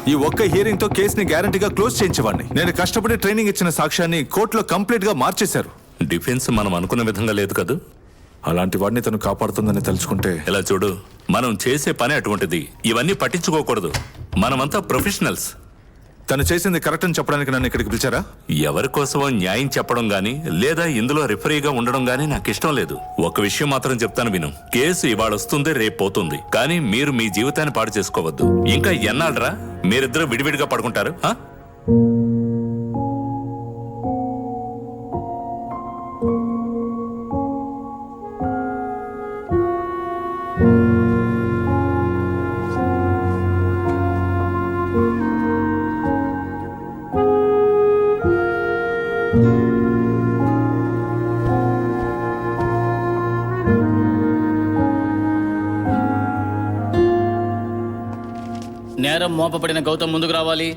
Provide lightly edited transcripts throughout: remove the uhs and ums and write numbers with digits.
ఈ ఒక్క హియరింగ్ తో కేసుని గ్యారంటీగా క్లోజ్ చేయించేవాడిని. నేను కష్టపడి ట్రైనింగ్ ఇచ్చిన సాక్ష్యాన్ని కోర్టులో కంప్లీట్ గా మార్చేశారు. డిఫెన్స్ మనం అనుకున్న విధంగా లేదు కదా. అలాంటి వాడిని తను కాపాడుతుందని తెలుసుకుంటే. ఇలా చూడు, మనం చేసే పని అటువంటిది. ఇవన్నీ పట్టించుకోకూడదు. మనమంతా ప్రొఫెషనల్స్. తను చేసింది కరెక్ట్ అని చెప్పడానికి నన్ను ఇక్కడికి పిలిచారా? ఎవరి కోసమో న్యాయం చెప్పడం గానీ లేదా ఇందులో రిఫరీగా ఉండడం గానీ నాకు ఇష్టం లేదు. ఒక విషయం మాత్రం చెప్తాను విను. కేసు ఇవాళ వస్తుంది, రేపు పోతుంది. కానీ మీరు మీ జీవితాన్ని పాడు చేసుకోవద్దు. ఇంకా ఎన్నాళ్ళరా మీరిద్దరూ విడివిడిగా పడుకుంటారు? నేరం మోపబడిన గౌతమ్ ముందుకు రావాలి.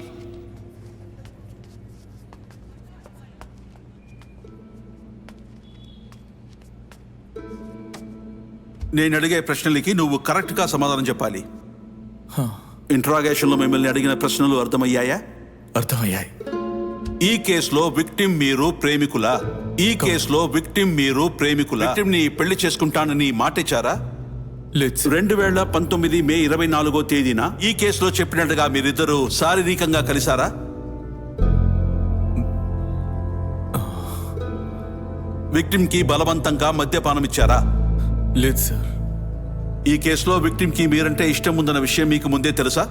నేను అడిగే ప్రశ్నలకి నువ్వు కరెక్ట్గా సమాధానం చెప్పాలి. ఇంట్రాగేషన్లో మిమ్మల్ని అడిగిన ప్రశ్నలు అర్థమయ్యాయా? అర్థమయ్యాయి. ఈ కేసులో విక్టిమ్ మీరు ప్రేమికులా? ఈ కేసులో విక్టిమ్ మీరు ప్రేమికులా? విక్టిమ్ ని పెళ్లి చేసుకుంటానని మాటిచ్చారా? 2019 మే 24వ తేదీన ఈ కేసులో చెప్పినట్టుగా మీరిద్దరూ శారీరకంగా కలిసారా? విక్టిమ్ కి బలవంతంగా మద్యపానం ఇచ్చారా? లేదు సార్. ఈ కేసులో విక్టిమ్ కి మీరంటే ఇష్టం ఉందన్న విషయం మీకు ముందే తెలుసా?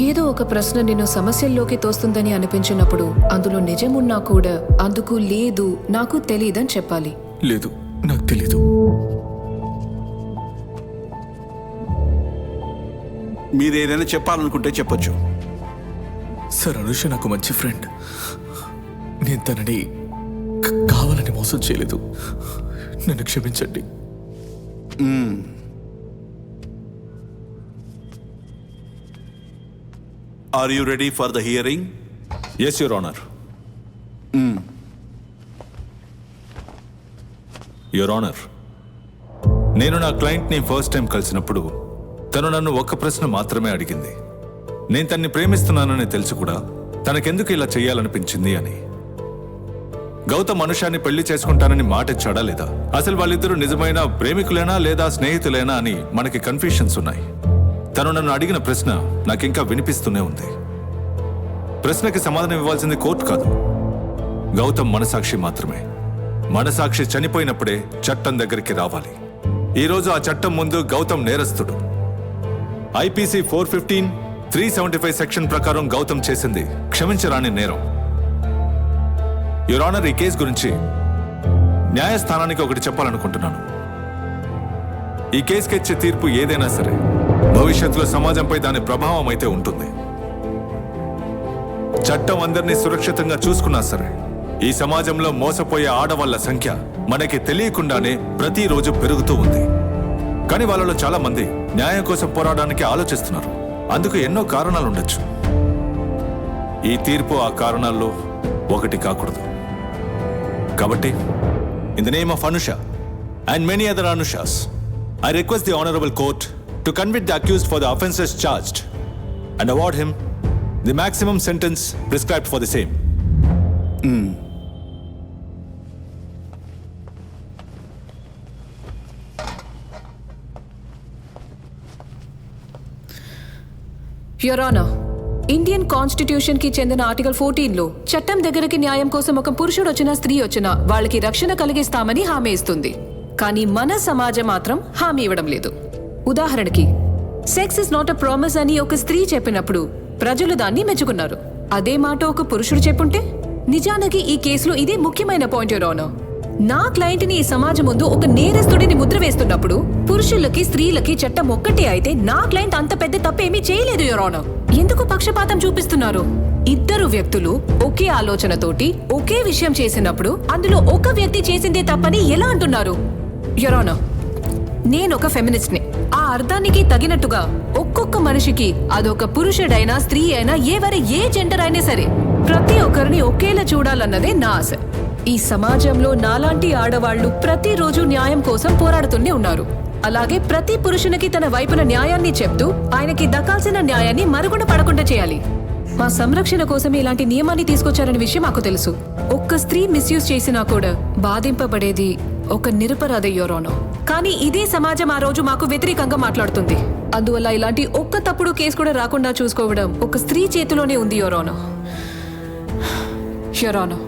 ఏదో ఒక ప్రశ్న నిన్ను సమస్యల్లోకి తోస్తుందని అనిపించినప్పుడు అందులో నిజమున్నా కూడా అందుకు లేదు, నాకు తెలియదని చెప్పాలి. లేదు, నాకు తెలీదు. మీరేదైనా చెప్పాలనుకుంటే చెప్పొచ్చు. సార్, అనుష నాకు మంచి ఫ్రెండ్. నేను తనని కావాలని మోసం చేయలేదు. నన్ను క్షమించండి. Are you ready for the hearing? Yes, Your Honor. Your Honor, నేను నా క్లయింట్ని ఫస్ట్ టైం కలిసినప్పుడు తను నన్ను ఒక్క ప్రశ్న మాత్రమే అడిగింది. నేను తన్ని ప్రేమిస్తున్నానని తెలుసు కూడా తనకెందుకు ఇలా చేయాలనిపించింది అని. గౌతమ్ అనుషాన్ని పెళ్లి చేసుకుంటానని మాట ఇచ్చాడా లేదా? అసలు వాళ్ళిద్దరూ నిజమైన ప్రేమికులేనా లేదా స్నేహితులేనా అని మనకి కన్ఫ్యూషన్స్ ఉన్నాయి. తను నన్ను అడిగిన ప్రశ్న నాకింకా వినిపిస్తూనే ఉంది. ప్రశ్నకి సమాధానం ఇవ్వాల్సింది కోర్టు కాదు, గౌతమ్ మనసాక్షి మాత్రమే. మనసాక్షి చనిపోయినప్పుడే చట్టం దగ్గరికి రావాలి. ఈరోజు ఆ చట్టం ముందు గౌతమ్ నేరస్తుడు. ఐపీసీ 415, 375 సెక్షన్ ప్రకారం గౌతమ్ చేసింది క్షమించరాని నేరం. యువర్ ఆనర్, ఈ కేసు గురించి న్యాయస్థానానికి ఒకటి చెప్పాలనుకుంటున్నాను. ఈ కేసుకి ఇచ్చే తీర్పు ఏదైనా సరే భవిష్యత్తులో సమాజంపై దాని ప్రభావం అయితే ఉంటుంది. చట్టం అందరినీ సురక్షితంగా చూసుకున్నా సరే ఈ సమాజంలో మోసపోయే ఆడవాళ్ల సంఖ్య మనకి తెలియకుండానే ప్రతిరోజు పెరుగుతూ ఉంది. కానీ వాళ్ళలో చాలా మంది న్యాయం కోసం పోరాడడానికి ఆలోచిస్తున్నారు. అందుకు ఎన్నో కారణాలు ఉండొచ్చు. ఈ తీర్పు ఆ కారణాల్లో ఒకటి కాకూడదు. కాబట్టి in the name of Anusha and many other Anushas, I request the Honorable Court to convict the accused for the offences charged and award him the maximum sentence prescribed for the same. Your honour, Indian constitution కి చెందిన article 14లో చట్టం దగ్గరికి న్యాయం కోసం ఒక పురుషుడు వచ్చినా స్త్రీ వచ్చినా వాళ్ళకి రక్షణ కలిగిస్తామని హామీ ఇస్తుంది. కానీ మన సమాజం మాత్రం హామీ ఇవ్వడం లేదు. ఉదాహరణకి, sex is not a promise అని ఒక స్త్రీ చెప్పినప్పుడు ప్రజలు దాన్ని మెచ్చుకున్నారు. అదే మాట ఒక పురుషుడు చెప్పుంటే? నిజానికి ఈ కేసులో ఇదే ముఖ్యమైన పాయింట్ యువర్ ఆనర్. నా క్లయింట్ ని ఈ సమాజం ముందు ఒక నేరస్తుడిని ముద్ర వేస్తున్నప్పుడు పురుషులకి స్త్రీలకి చట్టం ఒక్కటే అయితే నా క్లయింట్ అంత పెద్ద తప్పేమీ చేయలేదు యువర్ ఆనర్. ఎందుకు పక్షపాతం చూపిస్తున్నారు? ఇద్దరు వ్యక్తులు ఒకే ఆలోచనతోటి ఒకే విషయం చేసినప్పుడు అందులో ఒక వ్యక్తి చేసిందే తప్పని ఎలా అంటున్నారు? యువర్ ఆనర్, నేనొక ఫెమినిస్ట్ ని. ఆ అర్థానికి తగినట్టుగా ఒక్కొక్క మనిషికి, అదొక పురుషుడైనా స్త్రీ అయినా ఏ జెండర్ అయినా సరే, ప్రతి ఒక్కరిని ఒకేలా చూడాలన్నదే నా ఆశ. ఈ సమాజంలో నాలాంటి ఆడవాళ్లు ప్రతిరోజు న్యాయం కోసం పోరాడుతూనే ఉన్నారు. అలాగే ప్రతి పురుషునికి తన వైపున న్యాయాన్ని చెప్తూ ఆయనకి దక్కాల్సిన న్యాయాన్ని మరుగున పడకుండా చేయాలి. మా సంరక్షణ కోసమే ఇలాంటి నియమాన్ని తీసుకొచ్చారనే విషయం మాకు తెలుసు. ఒక్క స్త్రీ మిస్యూజ్ చేసినా కూడా బాధింపబడేది ఒక నిరపరాధ యోరోనో. కానీ ఇదే సమాజం ఆ రోజు మాకు వ్యతిరేకంగా మాట్లాడుతుంది. అందువల్ల ఇలాంటి ఒక్క తప్పుడు కేసు కూడా రాకుండా చూసుకోవడం ఒక స్త్రీ చేతిలోనే ఉంది యోరోనో. యోరోనో,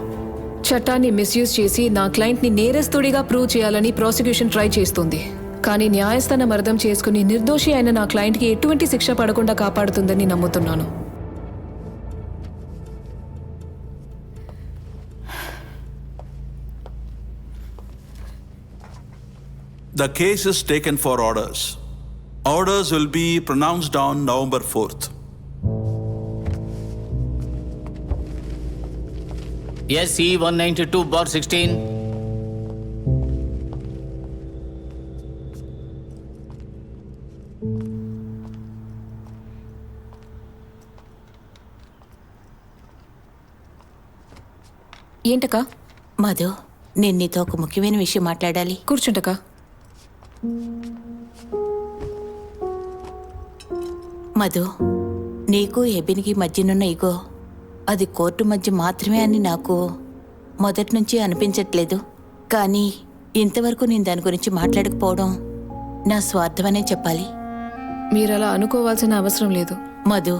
చట్టాన్ని మిస్యూజ్ చేసి నా క్లయింట్ని నేరస్తుడిగా ప్రూవ్ చేయాలని ప్రాసిక్యూషన్ ట్రై చేస్తుంది. కానీ న్యాయస్థానం అర్థం చేసుకుని నిర్దోషి అయిన నా క్లయింట్కి ఎటువంటి శిక్ష పడకుండా కాపాడుతుందని నమ్ముతున్నాను. The case is taken for orders. Orders will be pronounced on November 4th. SC 192/16. ఏంటకా? Madhu, నేను నీతో ఒక ముఖ్యమైన విషయం మాట్లాడాలి. కూర్చుంటకా. మధు, నీకు ఎబిన్కి మధ్యనున్న ఇగో అది కోర్టు మధ్య మాత్రమే అని నాకు మొదటి నుంచి అనిపించట్లేదు. కానీ ఇంతవరకు నేను దాని గురించి మాట్లాడకపోవడం నా స్వార్థమనే చెప్పాలి. మీరలా అనుకోవాల్సిన అవసరం లేదు. మధు,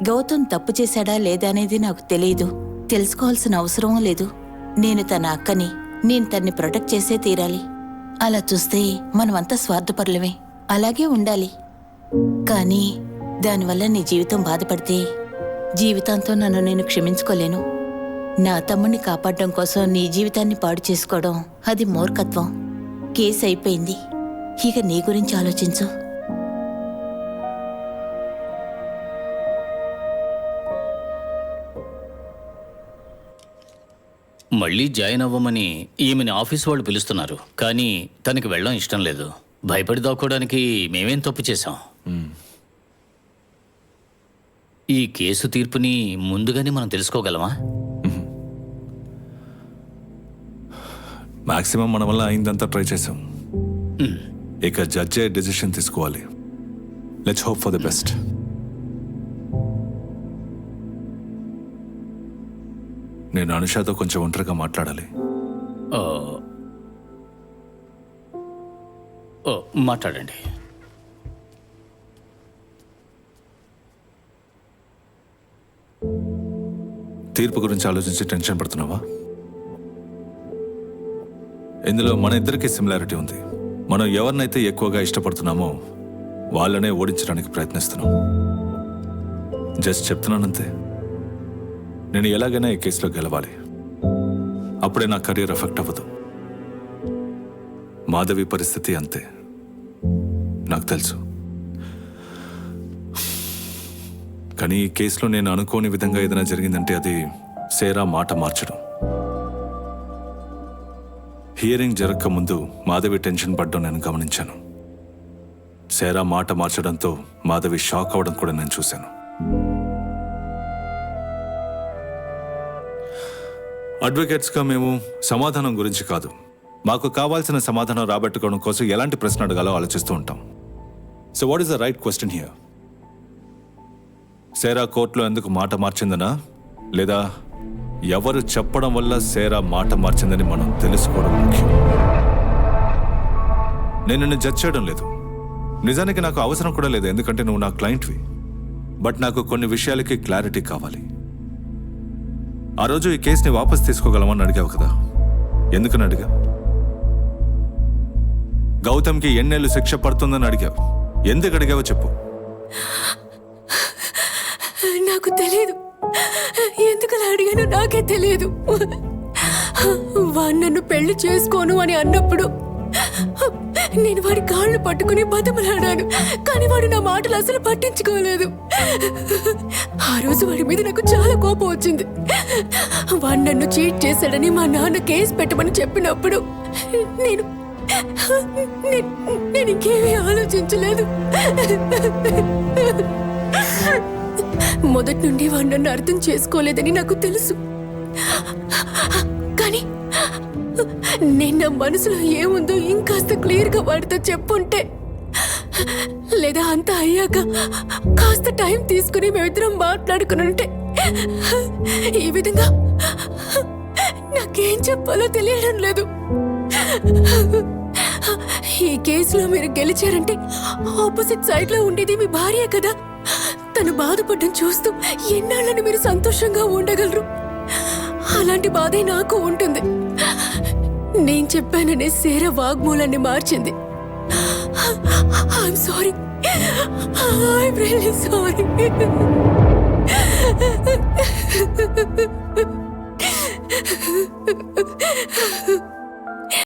గౌతమ్ తప్పు చేశాడా లేదా అనేది నాకు తెలియదు. తెలుసుకోవాల్సిన అవసరం లేదు. నేను తన అక్కని, నేను తన్ని ప్రొటెక్ట్ చేసే తీరాలి. అలా చూస్తే మనమంతా స్వార్థపరులమే. అలాగే ఉండాలి. కానీ దానివల్ల నీ జీవితం బాధపడితే జీవితాంతం నన్ను నేను క్షమించుకోలేను. నా తమ్ముడిని కాపాడడం కోసం నీ జీవితాన్ని పాడు చేసుకోవడం అది మూర్ఖత్వం. కేసు అయిపోయింది. ఇక నీ గురించి ఆలోచించు. మళ్ళీ జాయిన్ అవ్వమని ఈమెని ఆఫీస్ వాళ్ళు పిలుస్తున్నారు. కానీ తనకి వెళ్ళడం ఇష్టం లేదు. భయపడి దాక్కోవడానికి మేమేం తప్పు చేశాం? ఈ కేసు తీర్పుని ముందుగానే మనం తెలుసుకోగలమా? మాక్సిమం మన వల్ల అయిందంతా ట్రై చేసాం. ఇక జడ్జే డెసిషన్ తీసుకోవాలి. Let's hope for the best. నేను అనుషాతో కొంచెం ఒంటరిగా మాట్లాడాలి. మాట్లాడండి. తీర్పు గురించి ఆలోచించి టెన్షన్ పడుతున్నావా? ఇందులో మన ఇద్దరికి సిమిలారిటీ ఉంది. మనం ఎవరినైతే ఎక్కువగా ఇష్టపడుతున్నామో వాళ్ళనే ఓడించడానికి ప్రయత్నిస్తున్నాం. జస్ట్ చెప్తున్నానంతే. నేను ఎలాగైనా ఈ కేసులో గెలవాలి. అప్పుడే నా కెరీర్ ఎఫెక్ట్ అవ్వదు. మాధవి పరిస్థితి అంతే, నాకు తెలుసు. కానీ ఈ కేసులో నేను అనుకోని విధంగా ఏదైనా జరిగిందంటే అది సేరా మాట మార్చడం. హియరింగ్ జరగక ముందు మాధవి టెన్షన్ పడ్డం నేను గమనించాను. సేరా మాట మార్చడంతో మాధవి షాక్ అవడం కూడా నేను చూశాను. అడ్వకేట్స్గా మేము సమాధానం గురించి కాదు, మాకు కావాల్సిన సమాధానం రాబట్టుకోవడం కోసం ఎలాంటి ప్రశ్న అడగాలో ఆలోచిస్తూ ఉంటాం. So what is the right question here? సేరా కోర్టులో ఎందుకు మాట మార్చిందనా, లేదా ఎవరు చెప్పడం వల్ల సేరా మాట మార్చిందని మనం తెలుసుకోవడం ముఖ్యం. నేను నిన్ను జడ్జ్ చేయడం లేదు. నిజానికి నాకు అవసరం కూడా లేదు, ఎందుకంటే నువ్వు నా క్లయింట్వి. బట్ నాకు కొన్ని విషయాలకి క్లారిటీ కావాలి. ఆ రోజు ఈ కేసుని వాపస్ తీసుకోగలమని అడిగావు కదా, ఎందుకని అడిగా? గౌతమ్కి ఎన్నేళ్ళు శిక్ష పడుతుందని అడిగావు. ఎందుకు అడిగావో చెప్పు. నాకు తెలియదు. ఎందుకు అలా అడిగానో నాకే తెలియదు. వాడు నన్ను పెళ్లి చేసుకోను అని అన్నప్పుడు నేను వాడి కాళ్ళు పట్టుకుని బతమలాడాను. కానీ వాడు నా మాటలు అసలు పట్టించుకోలేదు. ఆ రోజు వాడి మీద నాకు చాలా కోపం వచ్చింది. వాడు నన్ను చీట్ చేశాడని మా నాన్న కేసు పెట్టమని చెప్పినప్పుడు నేను ఇంకేమీ ఆలోచించలేదు. మొదటి నుండి వాడు నన్ను అర్థం చేసుకోలేదని నాకు తెలుసు. కానీ నేను నా మనసులో ఏముందో ఇంకాస్త క్లియర్గా వాడితో చెప్పుంటే లేదా అంతా అయ్యాక కాస్త టైం తీసుకుని మేమిద్దరం మాట్లాడుకుని ఉంటే ఈ విధంగా నాకేం చెప్పాలో తెలియడం లేదు. ఈ కేసులో మీరు గెలిచారంటే ఆపోజిట్ సైడ్ లో ఉండేది మీ భార్య కదా. తను బాధపడడం చూస్తూ ఎన్నాళ్ళని మీరు సంతోషంగా ఉండగలరు? అలాంటి బాధే నాకు ఉంటుంది. నేను చెప్పాననే సేర వాగ్మూలాన్ని మార్చింది. I'm sorry, I'm really sorry.